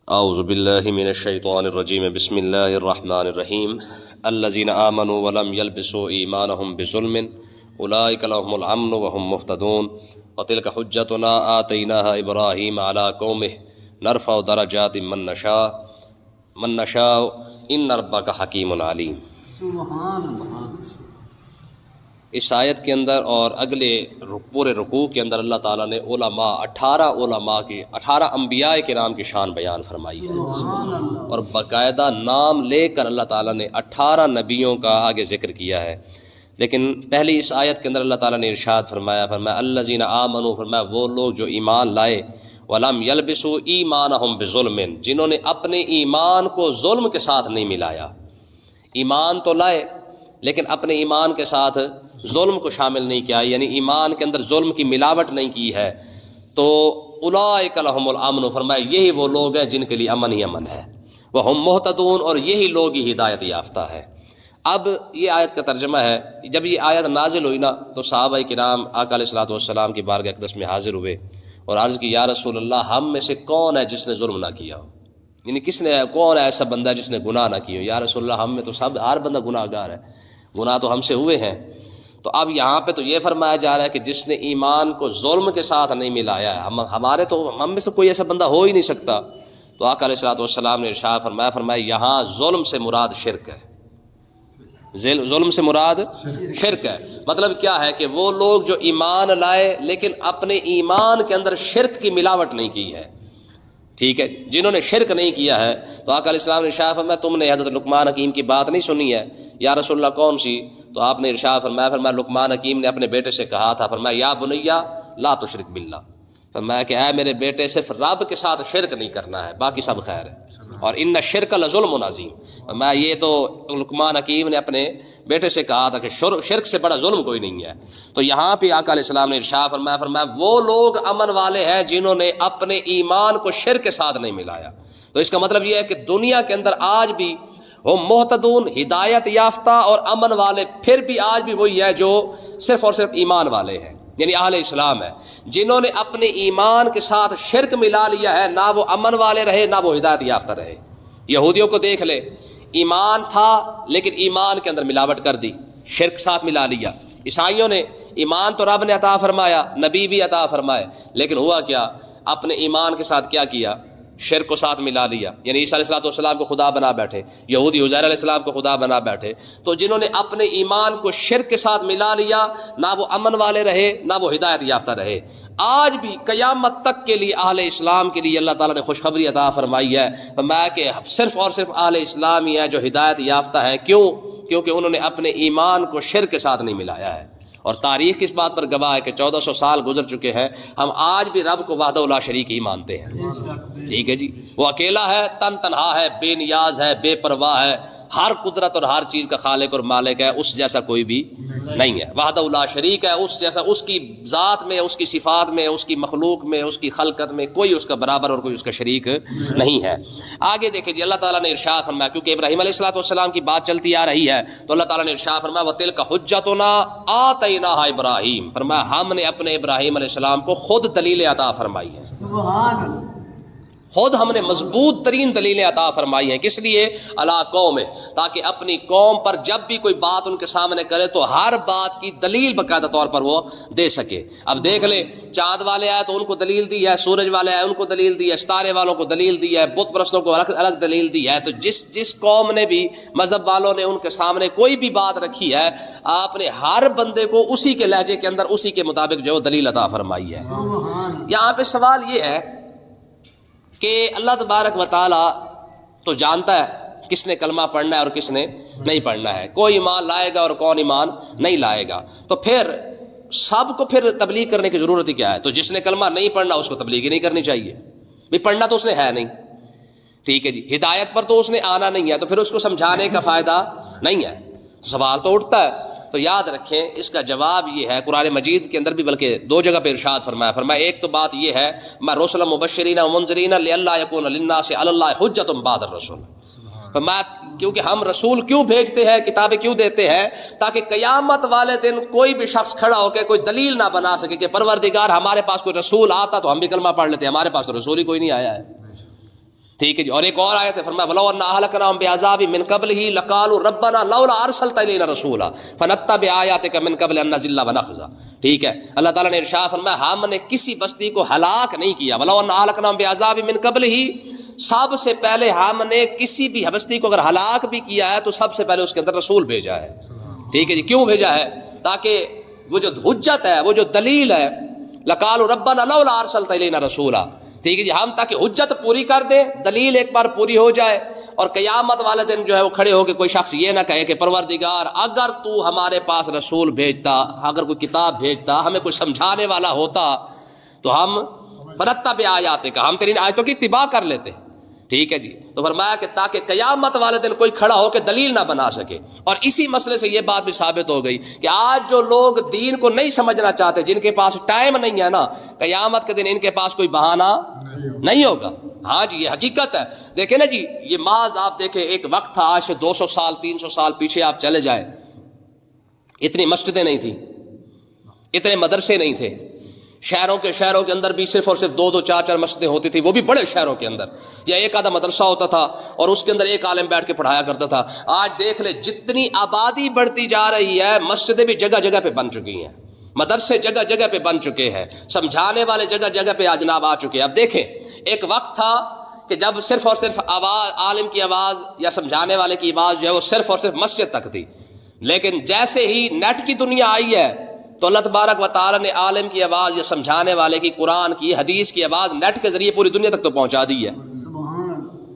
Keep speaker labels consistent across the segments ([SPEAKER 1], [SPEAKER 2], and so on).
[SPEAKER 1] اعوذ باللہ من الشیطان الرجیم بسم اللہ الرحمن الرحیم الذین آمنوا ولم یلبسوا ایمانہم بظلم اولئک لهم الامن وهم مہتدون وتلک حجتنا آتیناها ابراہیم علی قومہ نرفع درجات من نشاء ان ربک حکیم علیم۔
[SPEAKER 2] سبحان اللہ۔
[SPEAKER 1] اس آیت کے اندر اور اگلے پورے رکوع کے اندر اللہ تعالیٰ نے علماء 18 انبیاء کرام کی شان بیان فرمائی ہے،
[SPEAKER 2] سبحان اللہ۔
[SPEAKER 1] اور باقاعدہ نام لے کر اللہ تعالیٰ نے 18 نبیوں کا آگے ذکر کیا ہے۔ لیکن پہلی اس آیت کے اندر اللہ تعالیٰ نے ارشاد فرمایا الذین آمنوا، فرمایا وہ لوگ جو ایمان لائے، ولم یلبسوا ایمانہم بظلم، جنہوں نے اپنے ایمان کو ظلم کے ساتھ نہیں ملایا۔ ایمان تو لائے لیکن اپنے ایمان کے ساتھ ظلم کو شامل نہیں کیا، یعنی ایمان کے اندر ظلم کی ملاوٹ نہیں کی ہے، تو اولئک لهم الامن، فرمایا یہی وہ لوگ ہیں جن کے لیے امن ہی امن ہے، وہم مہتدون، اور یہی لوگ ہی ہدایت یافتہ ہے۔ اب یہ آیت کا ترجمہ ہے، جب یہ آیت نازل ہوئی نا تو صحابہ کرام آقا علیہ الصلوۃ والسلام کی بارگاہ اقدس میں حاضر ہوئے اور عرض کی یا رسول اللہ، ہم میں سے کون ہے جس نے ظلم نہ کیا ہو؟ یعنی کون ہے ایسا بندہ جس نے گناہ نہ کی ہو؟ یا رسول اللہ، ہم میں تو ہر بندہ گناہ گار ہے، گناہ تو ہم سے ہوئے ہیں۔ تو اب یہاں پہ تو یہ فرمایا جا رہا ہے کہ جس نے ایمان کو ظلم کے ساتھ نہیں ملایا ہے، ہم میں سے کوئی ایسا بندہ ہو ہی نہیں سکتا۔ تو آقا علیہ الصلوۃ والسلام نے ارشاد فرمایا یہاں ظلم سے مراد شرک ہے، ظلم سے مراد شرک ہے۔ مطلب کیا ہے کہ وہ لوگ جو ایمان لائے لیکن اپنے ایمان کے اندر شرک کی ملاوٹ نہیں کی ہے، ٹھیک ہے، جنہوں نے شرک نہیں کیا ہے۔ تو آقا علیہ السلام نے ارشاد فرمایا تم نے حضرت لقمان حکیم کی بات نہیں سنی ہے؟ یا رسول اللہ کون سی؟ تو آپ نے ارشاد فرمایا لقمان حکیم نے اپنے بیٹے سے کہا تھا، فرمایا یا بنیا لا تشرک باللہ، فرمایا کہ اے میرے بیٹے صرف رب کے ساتھ شرک نہیں کرنا ہے، باقی سب خیر ہے، اور ان الشرک لظلم عظیم، فرمایا یہ تو لقمان حکیم نے اپنے بیٹے سے کہا تھا کہ شرک سے بڑا ظلم کوئی نہیں ہے۔ تو یہاں پہ آقا علیہ السلام نے ارشاد فرمایا وہ لوگ امن والے ہیں جنہوں نے اپنے ایمان کو شرک کے ساتھ نہیں ملایا۔ تو اس کا مطلب یہ ہے کہ دنیا کے اندر آج بھی ہم محتدون، ہدایت یافتہ اور امن والے پھر بھی آج بھی وہی ہے جو صرف اور صرف ایمان والے ہیں، یعنی اہل اسلام ہے۔ جنہوں نے اپنے ایمان کے ساتھ شرک ملا لیا ہے، نہ وہ امن والے رہے نہ وہ ہدایت یافتہ رہے۔ یہودیوں کو دیکھ لے، ایمان تھا لیکن ایمان کے اندر ملاوٹ کر دی، شرک ساتھ ملا لیا۔ عیسائیوں نے ایمان تو رب نے عطا فرمایا، نبی بھی عطا فرمائے، لیکن ہوا کیا؟ اپنے ایمان کے ساتھ کیا کیا؟ شرک کو ساتھ ملا لیا، یعنی عیسیٰ علیہ السلام کو خدا بنا بیٹھے، یہودی عزیر علیہ السلام کو خدا بنا بیٹھے۔ تو جنہوں نے اپنے ایمان کو شرک کے ساتھ ملا لیا، نہ وہ امن والے رہے نہ وہ ہدایت یافتہ رہے۔ آج بھی قیامت تک کے لیے اہل اسلام کے لیے اللہ تعالیٰ نے خوشخبری عطا فرمائی ہے، فرمایا کہ صرف اور صرف اہل اسلام ہی ہیں جو ہدایت یافتہ ہیں۔ کیوں؟ کیونکہ انہوں نے اپنے ایمان کو شرک کے ساتھ نہیں ملایا ہے، اور تاریخ اس بات پر گواہ ہے کہ 1400 سال گزر چکے ہیں، ہم آج بھی رب کو وحدہ لا شریک ہی مانتے ہیں، ٹھیک ہے جی۔ وہ اکیلا ہے، تنہا ہے، بے نیاز ہے، بے پرواہ ہے، ہر قدرت اور ہر چیز کا خالق اور مالک ہے، اس جیسا کوئی بھی نہیں ہے، وحدہ لا شریک ہے، اس جیسا، اس کی ذات میں، اس کی صفات میں، اس کی مخلوق میں، اس کی خلقت میں کوئی اس کا برابر اور کوئی اس کا شریک نہیں ہے۔ آگے دیکھیں جی، اللہ تعالیٰ نے ارشاد فرمایا، کیونکہ ابراہیم علیہ السلام کی بات چلتی آ رہی ہے، تو اللہ تعالیٰ نے ارشاد فرمایا وَتِلْكَ حُجَّتُنَا آتَيْنَاهَا ابراہیم، فرمایا ہم نے اپنے ابراہیم علیہ السلام کو خود دلیل عطا فرمائی ہے،
[SPEAKER 2] سبحان اللہ۔
[SPEAKER 1] خود ہم نے مضبوط ترین دلیلیں عطا فرمائی ہیں۔ کس لیے؟ علی قوم، تاکہ اپنی قوم پر جب بھی کوئی بات ان کے سامنے کرے تو ہر بات کی دلیل باقاعدہ طور پر وہ دے سکے۔ اب دیکھ لے، چاند والے آئے تو ان کو دلیل دی ہے، سورج والے آئے ان کو دلیل دی ہے، ستارے والوں کو دلیل دی ہے، بت پرستوں کو الگ دلیل دی ہے۔ تو جس قوم نے بھی، مذہب والوں نے ان کے سامنے کوئی بھی بات رکھی ہے، آپ نے ہر بندے کو اسی کے لہجے کے اندر اسی کے مطابق جو دلیل عطا فرمائی ہے۔ یہاں پہ سوال یہ ہے کہ اللہ تبارک و تعالیٰ تو جانتا ہے کس نے کلمہ پڑھنا ہے اور کس نے نہیں پڑھنا ہے، کوئی ایمان لائے گا اور کون ایمان نہیں لائے گا، تو پھر سب کو پھر تبلیغ کرنے کی ضرورت ہی کیا ہے؟ تو جس نے کلمہ نہیں پڑھنا اس کو تبلیغ ہی نہیں کرنی چاہیے، بھی پڑھنا تو اس نے ہے نہیں، ٹھیک ہے جی، ہدایت پر تو اس نے آنا نہیں ہے، تو پھر اس کو سمجھانے کا فائدہ نہیں ہے۔ سوال تو اٹھتا ہے، تو یاد رکھیں اس کا جواب یہ ہے، قرآن مجید کے اندر بھی بلکہ 2 جگہ پہ ارشاد فرمایا ایک تو بات یہ ہے میں رسلا مبشرین و منذرین لئلا یکون للناس علی اللہ حجۃ بعد الرسول، فرمایا کیونکہ ہم رسول کیوں بھیجتے ہیں، کتابیں کیوں دیتے ہیں، تاکہ قیامت والے دن کوئی بھی شخص کھڑا ہو کے کوئی دلیل نہ بنا سکے کہ پروردگار ہمارے پاس کوئی رسول آتا تو ہم بھی کلمہ پڑھ لیتے، ہمارے پاس تو رسول ہی کوئی نہیں آیا ہے، ٹھیک ہے جی. اور ایک اور آیت ہے فرمایا ولو ان اهلكناهم بعذاب من قبله لقالوا ربنا لولا ارسلت الينا رسولا فنتبع آیاتك من قبل ان نذل ونخزى. ٹھیک ہے, اللہ تعالیٰ نے ارشاد فرمایا ہم نے کسی بستی کو ہلاک نہیں کیا. ولو ان اهلكناهم بعذاب من قبله, سب سے پہلے ہم نے کسی بھی بستی کو اگر ہلاک بھی کیا ہے تو سب سے پہلے اس کے اندر رسول بھیجا ہے. ٹھیک ہے جی, کیوں بھیجا ہے؟ تاکہ وہ جو حجت ہے, وہ جو دلیل ہے, لقالوا ربنا لولا ارسلت الينا رسولا, ٹھیک ہے جی, ہم تاکہ حجت پوری کر دیں, دلیل ایک بار پوری ہو جائے, اور قیامت والے دن جو ہے وہ کھڑے ہو کے کوئی شخص یہ نہ کہے کہ پروردگار اگر تو ہمارے پاس رسول بھیجتا, اگر کوئی کتاب بھیجتا, ہمیں کوئی سمجھانے والا ہوتا تو ہم فنتبع آیاتک, ہم تیری آیتوں کی اتباع کر لیتے. ٹھیک ہے جی, تو فرمایا کہ تاکہ قیامت والے دن کوئی کھڑا ہو کے دلیل نہ بنا سکے. اور اسی مسئلے سے یہ بات بھی ثابت ہو گئی کہ آج جو لوگ دین کو نہیں سمجھنا چاہتے, جن کے پاس ٹائم نہیں ہے نا, قیامت کے دن ان کے پاس کوئی بہانہ نہیں ہوگا. ہاں جی, یہ حقیقت ہے. دیکھیں نا جی, یہ معاذ آپ دیکھیں, ایک وقت تھا, آج سے 200 سال 300 سال پیچھے آپ چلے جائیں, اتنی مسجدیں نہیں تھیں, اتنے مدرسے نہیں تھے. شہروں کے اندر بھی صرف اور صرف 2-2 4-4 مسجدیں ہوتی تھی, وہ بھی بڑے شہروں کے اندر, یا ایک آدھا مدرسہ ہوتا تھا اور اس کے اندر ایک عالم بیٹھ کے پڑھایا کرتا تھا. آج دیکھ لے جتنی آبادی بڑھتی جا رہی ہے, مسجدیں بھی جگہ جگہ پہ بن چکی ہیں, مدرسے جگہ جگہ پہ بن چکے ہیں, سمجھانے والے جگہ جگہ پہ جناب آ چکے ہیں. اب دیکھیں, ایک وقت تھا کہ جب صرف اور صرف آواز, عالم کی آواز یا سمجھانے والے کی آواز جو ہے وہ صرف اور صرف مسجد تک تھی. لیکن جیسے ہی نیٹ کی دنیا آئی ہے تو اللہ تبارک و تعالیٰ نے عالم کی آواز یا سمجھانے والے کی, قرآن کی, حدیث کی آواز نیٹ کے ذریعے پوری دنیا تک تو پہنچا دی ہے.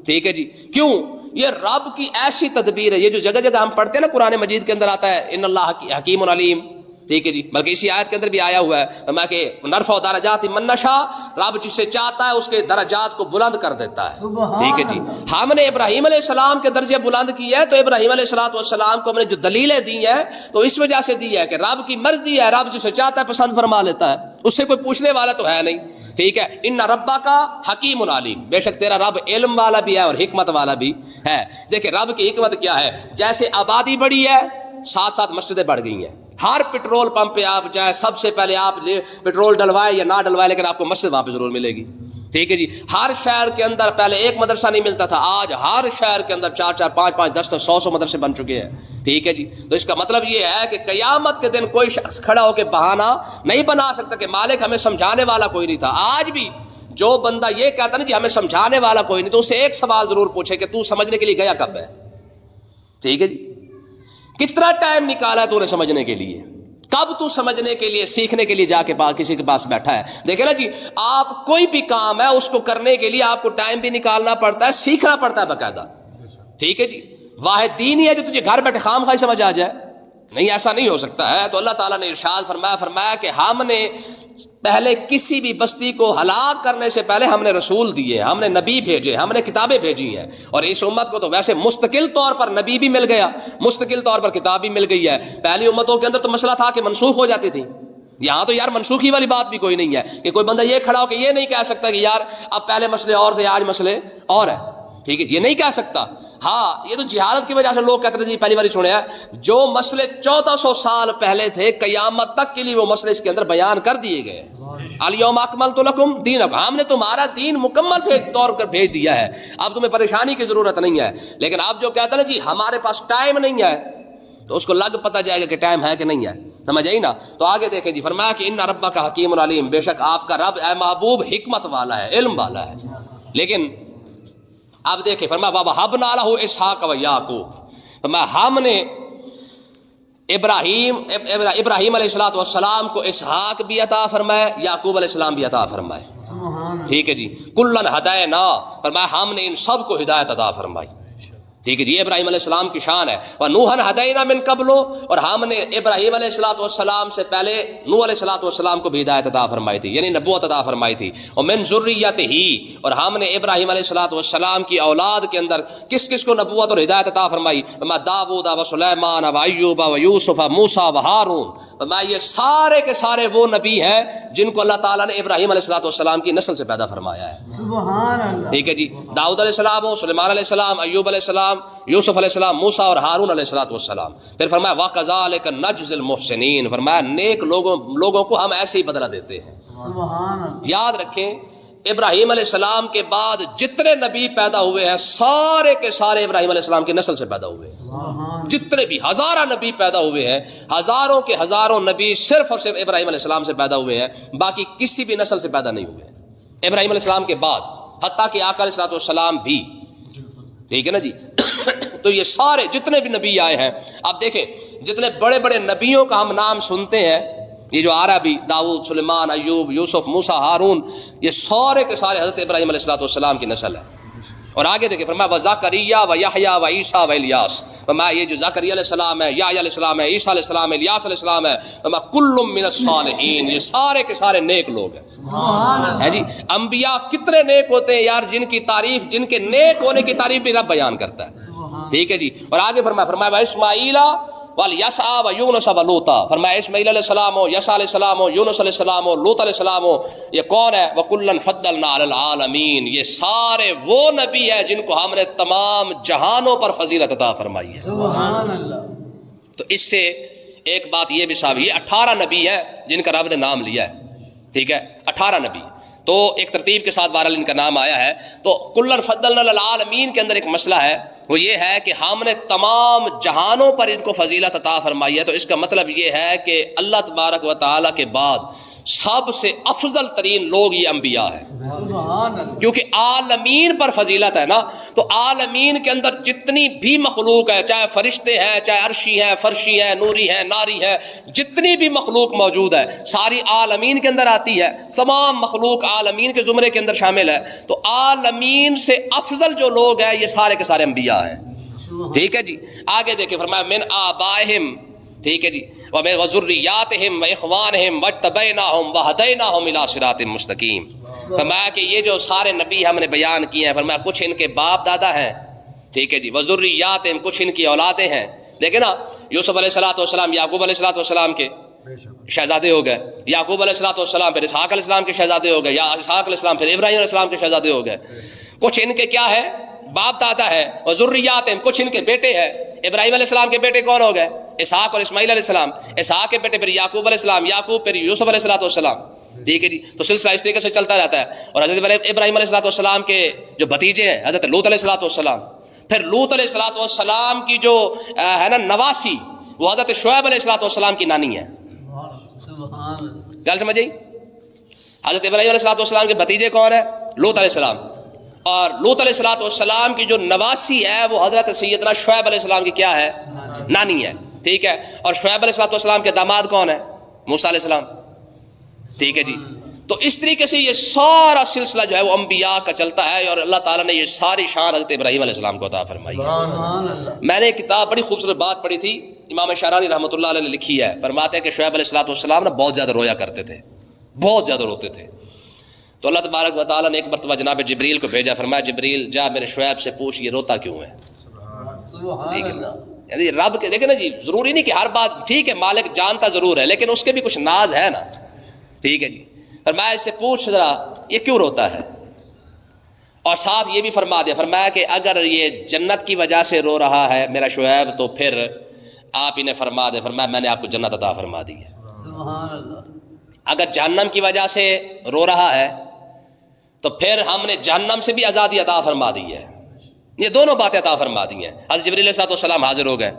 [SPEAKER 1] ٹھیک ہے جی, کیوں؟ یہ رب کی ایسی تدبیر ہے. یہ جو جگہ جگہ ہم پڑھتے ہیں نا, قرآن مجید کے اندر آتا ہے ان اللہ حکیم علیم, ٹھیک ہے جی, بلکہ اسی آیت کے اندر بھی آیا ہوا ہے میں کہ نرفع درجات من نشاء, رب جس سے چاہتا ہے اس کے درجات کو بلند کر دیتا ہے. ٹھیک ہے جی, ہم نے ابراہیم علیہ السلام کے درجے بلند کیے ہیں, تو ابراہیم علیہ السلام کو ہم نے جو دلیلیں دی ہیں تو اس وجہ سے دی ہے کہ رب کی مرضی ہے, رب جسے چاہتا ہے پسند فرما لیتا ہے, اس سے کوئی پوچھنے والا تو ہے نہیں. ٹھیک ہے, ان ربک حکیم علیم, بے شک تیرا رب علم والا بھی ہے اور حکمت والا بھی ہے. دیکھیں رب کی حکمت کیا ہے, جیسے آبادی بڑھی ہے ساتھ ساتھ مسجدیں بڑھ گئی ہیں. ہر پیٹرول پمپ پہ آپ جائیں, سب سے پہلے آپ پیٹرول ڈلوائے یا نہ ڈلوائے, لیکن آپ کو مسجد وہاں پہ ضرور ملے گی. ٹھیک ہے جی, ہر شہر کے اندر پہلے ایک مدرسہ نہیں ملتا تھا, آج ہر شہر کے اندر 4-4 5-5 10 100 مدرسے بن چکے ہیں. ٹھیک ہے جی, تو اس کا مطلب یہ ہے کہ قیامت کے دن کوئی شخص کھڑا ہو کے بہانہ نہیں بنا سکتا کہ مالک ہمیں سمجھانے والا کوئی نہیں تھا. آج بھی جو بندہ یہ کہتا نا جی ہمیں سمجھانے والا کوئی نہیں, تو اسے ایک سوال ضرور پوچھے کہ تو سمجھنے کے لیے گیا کب ہے. ٹھیک ہے جی, کتنا ٹائم نکالا ہے تو نے سمجھنے کے لیے, کب تو سمجھنے کے لیے, سیکھنے کے لیے جا کے کسی کے پاس بیٹھا ہے. دیکھیں نا جی, آپ کوئی بھی کام ہے اس کو کرنے کے لیے آپ کو ٹائم بھی نکالنا پڑتا ہے, سیکھنا پڑتا ہے باقاعدہ. ٹھیک ہے جی, واحد دین ہی ہے جو تجھے گھر بیٹھے خام خواہ سمجھ آ جائے, نہیں, ایسا نہیں ہو سکتا ہے. تو اللہ تعالیٰ نے ارشاد فرمایا کہ ہم نے پہلے کسی بھی بستی کو ہلاک کرنے سے پہلے ہم نے رسول دیے, ہم نے نبی بھیجے, ہم نے کتابیں بھیجی ہیں. اور اس امت کو تو ویسے مستقل طور پر نبی بھی مل گیا, مستقل طور پر کتاب بھی مل گئی ہے. پہلی امتوں کے اندر تو مسئلہ تھا کہ منسوخ ہو جاتی تھی. یہاں تو یار منسوخی والی بات بھی کوئی نہیں ہے کہ کوئی بندہ یہ کھڑا ہو کہ یہ نہیں کہہ سکتا کہ یار اب پہلے مسئلے اور تھے آج مسئلے اور ہے. ٹھیک ہے, یہ نہیں کہہ سکتا. ہاں, یہ تو جہالت کی وجہ سے لوگ کہتے ہیں جی پہلی باری سنے ہیں, جو مسئلے 1400 سال پہلے تھے قیامت تک کے لیے وہ مسئلے اس کے اندر بیان کر دیے گئے. الیوم اکملت لکم دینکم, ہم نے تمہارا دین مکمل طور پر بھیج دیا ہے, اب تمہیں پریشانی کی ضرورت نہیں ہے. لیکن آپ جو کہتے ہیں نا جی ہمارے پاس ٹائم نہیں ہے, تو اس کو لگ پتہ جائے گا کہ ٹائم ہے کہ نہیں ہے, سمجھ آئی نا. تو آگے دیکھیں جی, فرمایا کہ ان ربک حکیم علیم, بے شک آپ کا رب اے محبوب حکمت والا ہے, علم والا ہے. لیکن اب دیکھیں, فرمایا وَوَهَبْنَا لَهُ إِسْحَاقَ وَيَعْقُوبَ, فرمایا ہم نے ابراہیم علیہ السلام کو اسحاق بھی عطا فرمائے, یعقوب علیہ السلام بھی عطا فرمائے. ٹھیک ہے جی, کُلًّا هَدَيْنَا, فرمایا ہم نے ان سب کو ہدایت عطا فرمائی. ٹھیک ہے جی, ابراہیم علیہ السلام کی شان ہے. وَنُوحًا هَدَيْنَا مِن قَبْلُ, اور ہم نے ابراہیم علیہ السلام سے پہلے نوح علیہ السلام کو بھی ہدایت عطا فرمائی تھی, یعنی نبوت عطا فرمائی تھی. وَمِن ذُرِّيَّتِهِ, اور ہم نے ابراہیم علیہ السلام کی اولاد کے اندر کس کس کو نبوت اور ہدایت عطا فرمائی, داؤد و سلیمان و ایوب و یوسف و موسیٰ و ہارون. یہ سارے کے سارے وہ نبی ہیں جن کو اللہ تعالیٰ نے ابراہیم علیہ السلام کی نسل سے پیدا فرمایا ہے. سبحان اللہ. ٹھیک ہے جی, داؤد علیہ السلام ہو, سلیمان علیہ السلام, ایوب علیہ السلام, یوسف علیہ السلام, موسیٰ اور ہارون علیہ السلام. پھر فرمایا وَكَذَلِكَ نَجْزِي الْمُحْسِنِينَ, فرمایا نیک لوگوں کو ہم ایسے ہی بدلہ دیتے ہیں. سبحان اللہ. یاد رکھیں ابراہیم علیہ السلام کے بعد جتنے نبی پیدا ہوئے ہیں سارے کے سارے ابراہیم علیہ السلام کی نسل سے پیدا ہوئے ہیں. جتنے بھی ہزارہ نبی پیدا ہوئے ہیں، ہزاروں کے ہزاروں نبی صرف اور صرف ابراہیم علیہ السلام سے پیدا ہوئے ہیں، باقی کسی بھی نسل سے پیدا نہیں ہوئے ہیں ابراہیم علیہ السلام کے بعد، حتیٰ کہ آقا علیہ السلام بھی. ٹھیک ہے نا جی. تو یہ سارے جتنے بھی نبی آئے ہیں، اب دیکھیں جتنے بڑے بڑے نبیوں کا ہم نام سنتے ہیں، یہ جو عربی، داؤد، سلیمان، ایوب، یوسف، موسیٰ، ہارون، یہ سارے کے سارے حضرت ابراہیم علیہ السلام کی نسل ہے. اور آگے دیکھیں فرمایا وزکریا و یحییٰ و عیسیٰ و الیاس، فرمایا یہ جو زکریا علیہ السلام ہے، یحییٰ علیہ السلام ہے، عیسیٰ علیہ السلام ہے، الیاس علیہ السلام ہے، فرمایا کل من الصالحین، یہ سارے کے سارے نیک لوگ ہیں. ہے جی. انبیاء کتنے نیک ہوتے ہیں یار، جن کی تعریف، جن کے نیک ہونے کی تعریف بھی رب بیان کرتا ہے. ٹھیک ہے جی. اور آگے فرمایا اسماعیل والیسع و یونس و لوطا، فرمایا اسماعیل علیہ السلام ہو، یسع علیہ السلام ہو، یونس علیہ السلام ہو، لوط علیہ السلام ہو، یہ کون ہے؟ وَكُلًّا فَضَّلْنَا عَلَى الْعَالَمِينَ، یہ سارے وہ نبی ہیں جن کو ہم نے تمام جہانوں پر فضیلت عطا فرمائی ہے.
[SPEAKER 2] سبحان اللہ.
[SPEAKER 1] تو اس سے ایک بات یہ بھی ثابت، یہ 18 نبی ہے جن کا رب نے نام لیا ہے. ٹھیک ہے، 18 نبی. تو ایک ترتیب کے ساتھ بہرحال ان کا نام آیا ہے. تو کُلًّا فَضَّلْنَا عَلَى الْعَالَمِينَ کے اندر ایک مسئلہ ہے، وہ یہ ہے کہ ہم نے تمام جہانوں پر ان کو فضیلت عطا فرمائی ہے. تو اس کا مطلب یہ ہے کہ اللہ تبارک و تعالیٰ کے بعد سب سے افضل ترین لوگ یہ انبیاء ہیں،
[SPEAKER 2] سبحان اللہ.
[SPEAKER 1] کیونکہ عالمین پر فضیلت ہے نا. تو عالمین کے اندر جتنی بھی مخلوق ہے، چاہے فرشتے ہیں، چاہے عرشی ہیں، فرشی ہیں، نوری ہیں، ناری ہیں، جتنی بھی مخلوق موجود ہے ساری عالمین کے اندر آتی ہے. تمام مخلوق عالمین کے زمرے کے اندر شامل ہے. تو عالمین سے افضل جو لوگ ہیں یہ سارے کے سارے انبیاء ہیں. ٹھیک ہے جی. آگے دیکھیں فرمایا من آبائہم، ٹھیک ہے جی، وذریاتہم واخوانہم واجتبیناہم وہدیناہم الی صراط مستقیم. فرمایا کہ یہ جو سارے نبی ہم نے بیان کیے ہیں، فرمایا کچھ ان کے باپ دادا ہیں. ٹھیک ہے جی. وذریاتہم، کچھ ان کی اولادیں ہیں. دیکھیں نا، یوسف علیہ السلام یعقوب علیہ السلام کے شہزادے ہو گئے، یعقوب علیہ السلام پھر اسحاق علیہ السلام کے شہزادے ہو گئے، یا اسحاق علیہ السلام پھر ابراہیم علیہ السلام کے شہزادے ہو گئے. کچھ ان کے کیا ہے؟ باپ دادا ہے. وذریاتہم، کچھ ان کے بیٹے ہیں. ابراہیم علیہ السلام کے بیٹے کون ہو گئے؟ اسحاق اور اسماعیل علیہ السلام. اسحاق کے بیٹے پھر یعقوب علیہ السلام، یعقوب پھر یوسف علیہ السلام. ٹھیک ہے جی. تو سلسلہ اس طریقے سے چلتا رہتا ہے. اور حضرت ابراہیم علیہ السلام کے جو بھتیجے ہیں حضرت لوط علیہ السلام، پھر لوط علیہ السلام کی جو ہے نا نواسی، وہ حضرت شعیب علیہ السلام کی نانی ہے.
[SPEAKER 2] سبحان اللہ.
[SPEAKER 1] گل سمجھ گئی؟ حضرت ابراہیم علیہ السلام کے بھتیجے کون ہیں؟ لوط علیہ السلام. اور لوط علیہ السلام کی جو نواسی ہے وہ حضرت سیدنا شعیب علیہ السلام کی کیا ہے؟ نانی ہے. ٹھیک ہے. اور شعیب علیہ السلام کے داماد کون ہے؟ موسیٰ علیہ السلام. ٹھیک ہے جی. تو اس طریقے سے یہ سارا سلسلہ جو ہے وہ انبیاء کا چلتا ہے، اور اللہ تعالیٰ نے یہ ساری شان حضرت ابراہیم علیہ السلام کو عطا فرمائی ہے.
[SPEAKER 2] سبحان اللہ.
[SPEAKER 1] میں نے ایک کتاب بڑی خوبصورت بات پڑھی تھی، امام شعرانی رحمۃ اللہ علیہ نے لکھی ہے. فرماتے ہیں کہ شعیب علیہ السلام نے بہت زیادہ رویا کرتے تھے، بہت زیادہ روتے تھے. تو اللہ تبارک و تعالیٰ نے ایک مرتبہ جناب جبریل کو بھیجا. فرمایا جبریل جا میرے شعیب سے پوچھ یہ روتا کیوں ہے.
[SPEAKER 2] سبحان اللہ.
[SPEAKER 1] یعنی رب کے دیکھیں نا جی، ضروری نہیں کہ ہر بات ٹھیک ہے مالک جانتا ضرور ہے، لیکن اس کے بھی کچھ ناز ہے نا. ٹھیک ہے جی. فرمایا اس سے پوچھ ذرا یہ کیوں روتا ہے. اور ساتھ یہ بھی فرما دیا، فرمایا کہ اگر یہ جنت کی وجہ سے رو رہا ہے میرا شعیب تو پھر آپ انہیں فرما دیں، فرمایا میں نے آپ کو جنت عطا فرما دی ہے.
[SPEAKER 2] سبحان اللہ.
[SPEAKER 1] اگر جہنم کی وجہ سے رو رہا ہے تو پھر ہم نے جہنم سے بھی آزادی عطا فرما دی ہے. یہ دونوں باتیں عطا فرما دی ہیں. حضرت جبریل علیہ السلام حاضر ہو گئے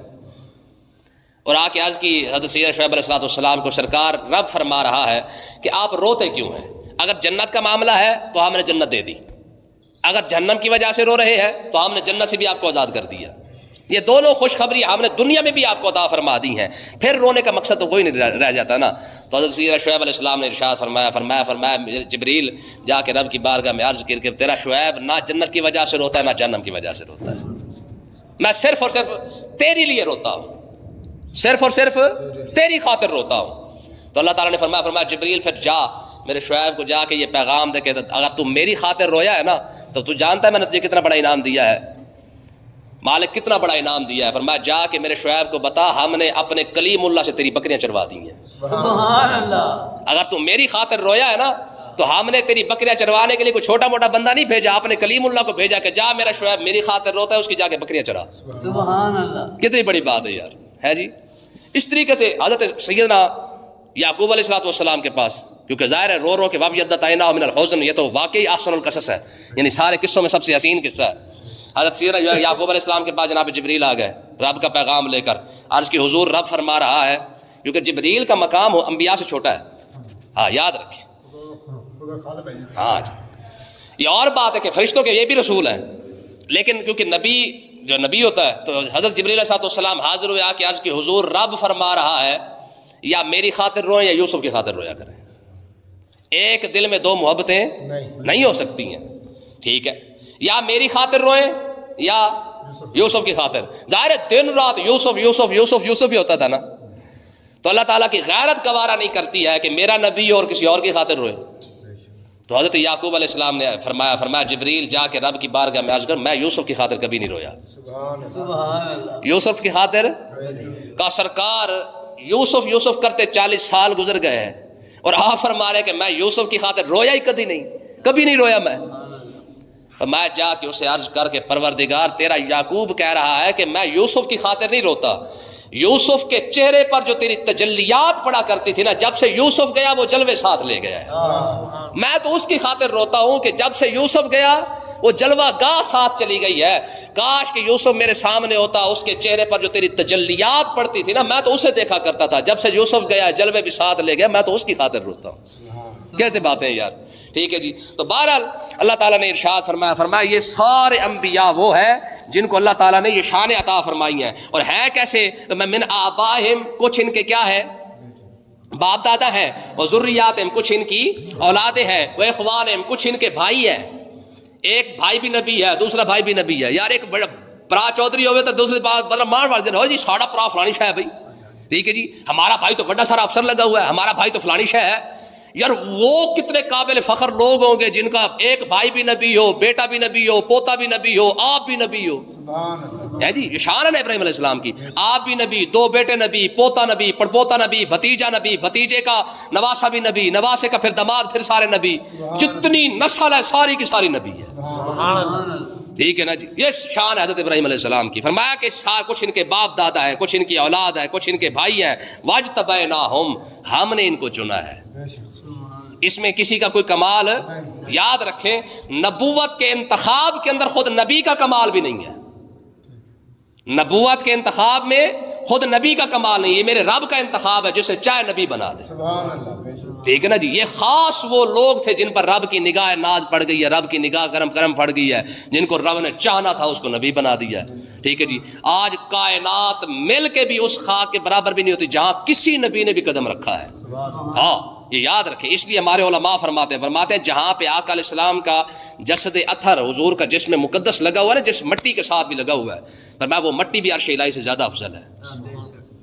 [SPEAKER 1] اور آ کے عرض کی حضرت سیدنا شعیب علیہ السلام کو، سرکار رب فرما رہا ہے کہ آپ روتے کیوں ہیں. اگر جنت کا معاملہ ہے تو ہم نے جنت دے دی، اگر جہنم کی وجہ سے رو رہے ہیں تو ہم نے جنت سے بھی آپ کو آزاد کر دیا. یہ دونوں خوشخبری ہم نے دنیا میں بھی آپ کو عطا فرما دی ہیں. پھر رونے کا مقصد تو کوئی نہیں رہ جاتا نا. تو حضرت سیدنا شعیب علیہ السلام نے ارشاد فرمایا جبریل جا کے رب کی بارگاہ میں عرض کر کے تیرا شعیب نہ جنت کی وجہ سے روتا ہے نہ جہنم کی وجہ سے روتا ہے، میں صرف اور صرف تیری لیے روتا ہوں، صرف اور صرف تیری خاطر روتا ہوں. تو اللہ تعالیٰ نے فرمایا جبریل پھر جا میرے شعیب کو جا کے یہ پیغام دے کہ اگر تم میری خاطر رویا ہے نا تو جانتا ہے میں نے تجھے کتنا بڑا انعام دیا ہے، مالک کتنا بڑا انعام دیا ہے. فرمایا جا کے میرے شعیب کو بتا ہم نے اپنے کلیم اللہ سے تیری بکریاں چروا دی ہیں.
[SPEAKER 2] سبحان اللہ.
[SPEAKER 1] اگر تم میری خاطر رویا ہے نا تو ہم نے تیری بکریاں چروانے کے لیے کوئی چھوٹا موٹا بندہ نہیں بھیجا، اپنے کلیم اللہ کو بھیجا کہ جا میرا شعیب میری خاطر روتا ہے اس کی جا کے بکریاں چرا.
[SPEAKER 2] سبحان اللہ.
[SPEAKER 1] کتنی بڑی بات ہے یار، ہے جی. اس طریقے سے حضرت سیدنا یعقوب علیہ السلام کے پاس کیونکہ ظاہر ہے رو رو کے وابیضت عیناہ من الحزن، یہ تو واقعی احسن القصص ہے، یعنی سارے قصوں میں سب سے حسین قصہ ہے۔ حضرت سیدنا یعقوب علیہ السلام کے پاس جناب جبریل آ گئے رب کا پیغام لے کر، عرض کی حضور رب فرما رہا ہے، کیونکہ جبریل کا مقام انبیاء سے چھوٹا ہے، ہاں یاد رکھیں، ہاں جی۔ یہ اور بات ہے کہ فرشتوں کے یہ بھی رسول ہیں، لیکن کیونکہ نبی جو نبی ہوتا ہے تو حضرت جبریل علیہ السلام حاضر ہوئے آ کے عرض کی حضور رب فرما رہا ہے یا میری خاطر روئیں یا یوسف کی خاطر رویا کریں، ایک دل میں دو محبتیں نہیں ہو سکتی ہیں، ٹھیک ہے، یا میری خاطر روئیں یا یوسف کی خاطر۔ ظاہر ہے دن رات یوسف یوسف یوسف یوسف ہی ہوتا تھا نا، تو اللہ تعالیٰ کی غیرت گوارا نہیں کرتی ہے کہ میرا نبی اور کسی اور کی خاطر روئے۔ تو حضرت یعقوب علیہ السلام نے فرمایا جبریل جا کے رب کی بارگاہ میں عرض کر میں یوسف کی خاطر کبھی نہیں رویا،
[SPEAKER 2] سبحان اللہ،
[SPEAKER 1] یوسف کی خاطر کا سرکار یوسف یوسف کرتے 40 سال گزر گئے ہیں اور آپ فرما رہے کہ میں یوسف کی خاطر رویا ہی کبھی نہیں رویا میں جا کے اسے عرض کر کے پروردگار تیرا یعقوب کہہ رہا ہے کہ میں یوسف کی خاطر نہیں روتا، یوسف کے چہرے پر جو تیری تجلیات پڑا کرتی تھی نا، جب سے یوسف گیا وہ جلوے ساتھ لے گیا ہے، میں تو اس کی خاطر روتا ہوں کہ جب سے یوسف گیا وہ جلوہ گاہ ساتھ چلی گئی ہے، کاش کہ یوسف میرے سامنے ہوتا، اس کے چہرے پر جو تیری تجلیات پڑتی تھی نا میں تو اسے دیکھا کرتا تھا، جب سے یوسف گیا جلوے بھی ساتھ لے گیا، میں تو اس کی خاطر روتا ہوں۔ کیسے باتیں ہیں یار، ٹھیک ہے جی۔ تو بہرحال اللہ تعالیٰ نے ارشاد فرمایا یہ سارے انبیاء وہ ہیں جن کو اللہ تعالیٰ نے یہ شان عطا فرمائی ہیں، اور ہے کیسے، من آبائہم، کچھ ان کے کیا ہے باپ دادا ہیں، اور ذریاتہم، کچھ ان کی اولادیں ہیں، وہ اخوانہم، کچھ ان کے بھائی ہیں، ایک بھائی بھی نبی ہے دوسرا بھائی بھی نبی ہے، یار ایک بڑا پرا چودھری ہوئے تو دوسرے مطلب مار دین ہو جی ساڑا پرا فلانی شاہ ہے بھائی، ٹھیک ہے جی، ہمارا بھائی تو بڑا سارا افسر لگا ہوا ہے، ہمارا بھائی تو فلانی شاہ ہے، یار وہ کتنے قابل فخر لوگ ہوں گے جن کا ایک بھائی بھی نبی ہو، بیٹا بھی نبی ہو، پوتا بھی نبی ہو، آپ بھی نبی ہو، ہے جی، یہ شان ہے ابراہیم علیہ السلام کی، آپ بھی نبی، دو بیٹے نبی، پوتا نبی، پڑپوتا نبی، بھتیجا نبی، بھتیجے کا نواسا بھی نبی، نواسے کا پھر داماد، پھر سارے نبی، جتنی نسل ہے ساری کی ساری نبی ہے،
[SPEAKER 2] سبحان اللہ،
[SPEAKER 1] ٹھیک ہے نا جی۔ یہ شان ہے حضرت ابراہیم علیہ السلام کی، فرمایا کہ کچھ ان کے باپ دادا ہیں، کچھ ان کی اولاد ہے، کچھ ان کے بھائی ہیں، واجتبیناہم، ہم نے ان کو چنا ہے۔ اس میں کسی کا کوئی کمال یاد رکھیں، نبوت کے انتخاب کے اندر خود نبی کا کمال بھی نہیں ہے، نبوت کے انتخاب میں خود نبی کا کمال نہیں، یہ میرے رب کا انتخاب ہے جسے چاہے نبی بنا دے، ٹھیک ہے نا جی۔ یہ خاص وہ لوگ تھے جن پر رب کی نگاہ ناز پڑ گئی ہے، رب کی نگاہ کرم پڑ گئی ہے، جن کو رب نے چاہنا تھا اس کو نبی بنا دیا ہے، ٹھیک ہے جی۔ آج کائنات مل کے بھی اس خاک کے برابر بھی نہیں ہوتی جہاں کسی نبی نے بھی قدم رکھا ہے، ہاں یہ یاد رکھیں۔ اس لیے ہمارے علماء فرماتے ہیں جہاں پہ آقا علیہ السلام کا جسد اطہر حضور کا جسم مقدس لگا ہوا ہے نا، جس مٹی کے ساتھ بھی لگا ہوا ہے، فرمایا وہ مٹی بھی عرش الہی سے زیادہ افضل ہے۔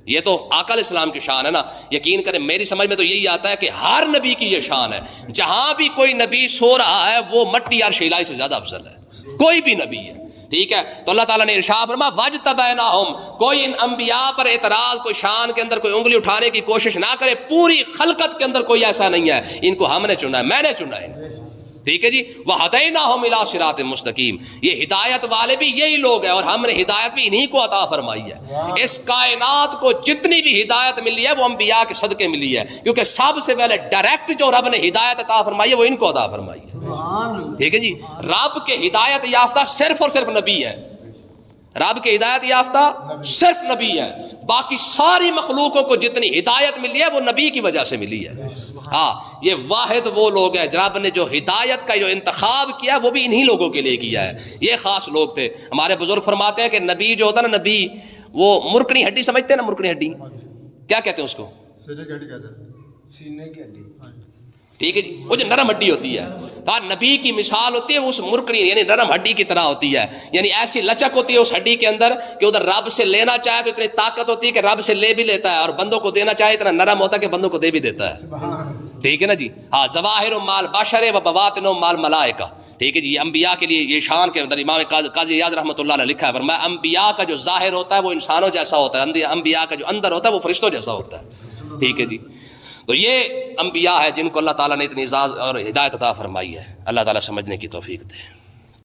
[SPEAKER 1] یہ تو آقا علیہ السلام کی شان ہے نا، یقین کریں میری سمجھ میں تو یہی آتا ہے کہ ہر نبی کی یہ شان ہے، جہاں بھی کوئی نبی سو رہا ہے وہ مٹی عرش الہی سے زیادہ افضل ہے، کوئی بھی نبی ہے، ٹھیک ہے۔ تو اللہ تعالیٰ نے ارشاد فرمایا واجتبیناہم، کوئی ان انبیاء پر اعتراض، کوئی شان کے اندر کوئی انگلی اٹھانے کی کوشش نہ کرے، پوری خلقت کے اندر کوئی ایسا نہیں ہے، ان کو ہم نے چنا ہے، میں نے چنا ہے، ٹھیک ہے جی۔ وَہَدَيْنَاهُمْ إِلَىٰ صِرَاطٍ مُسْتَقِيمٍ، یہ ہدایت والے بھی یہی لوگ ہیں اور ہم نے ہدایت بھی انہی کو عطا فرمائی ہے۔ اس کائنات کو جتنی بھی ہدایت ملی ہے وہ انبیاء کے صدقے ملی ہے، کیونکہ سب سے پہلے ڈائریکٹ جو رب نے ہدایت عطا فرمائی ہے وہ ان کو عطا فرمائی ہے،
[SPEAKER 2] سبحان اللہ،
[SPEAKER 1] ٹھیک ہے جی۔ رب کے ہدایت یافتہ صرف اور صرف نبی ہے، رب کے ہدایت یافتہ صرف نبی ہے، باقی ساری مخلوقوں کو جتنی ہدایت ملی ہے وہ نبی کی وجہ سے ملی ہے۔ ہاں یہ واحد وہ لوگ ہیں رب نے جو ہدایت کا جو انتخاب کیا وہ بھی انہی لوگوں کے لیے کیا ہے، یہ خاص لوگ تھے۔ ہمارے بزرگ فرماتے ہیں کہ نبی جو ہوتا ہے نا، نبی وہ مرکنی ہڈی سمجھتے ہیں نا، مرکنی ہڈی کیا کہتے ہیں اس کو،
[SPEAKER 2] سینے کی ہڈی،
[SPEAKER 1] ٹھیک ہے جی، وہ جو نرم ہڈی ہوتی ہے، کہا نبی کی مثال ہوتی ہے وہ اس مرکنی یعنی نرم ہڈی کی طرح ہوتی ہے، یعنی ایسی لچک ہوتی ہے اس ہڈی کے اندر کہ ادھر رب سے لینا چاہے تو اتنی طاقت ہوتی ہے کہ رب سے لے بھی لیتا ہے، اور بندوں کو دینا چاہے اتنا نرم ہوتا ہے کہ بندوں کو دے بھی دیتا ہے، ٹھیک ہے نا جی۔ ہاں ظواہر مال بشر و بواطن مال ملائکہ، ٹھیک ہے جی۔ انبیاء کے لیے یہ شان کے اندر امام قاضی ایاز رحمۃ اللہ نے لکھا ہے، فرمایا انبیاء کا جو ظاہر ہوتا ہے وہ انسانوں جیسا ہوتا ہے، انبیاء کا جو اندر ہوتا ہے وہ فرشتوں جیسا ہوتا ہے، ٹھیک ہے جی۔ تو یہ انبیاء ہے جن کو اللہ تعالیٰ نے اتنی اعزاز اور ہدایت عطا فرمائی ہے، اللہ تعالیٰ سمجھنے کی توفیق دے۔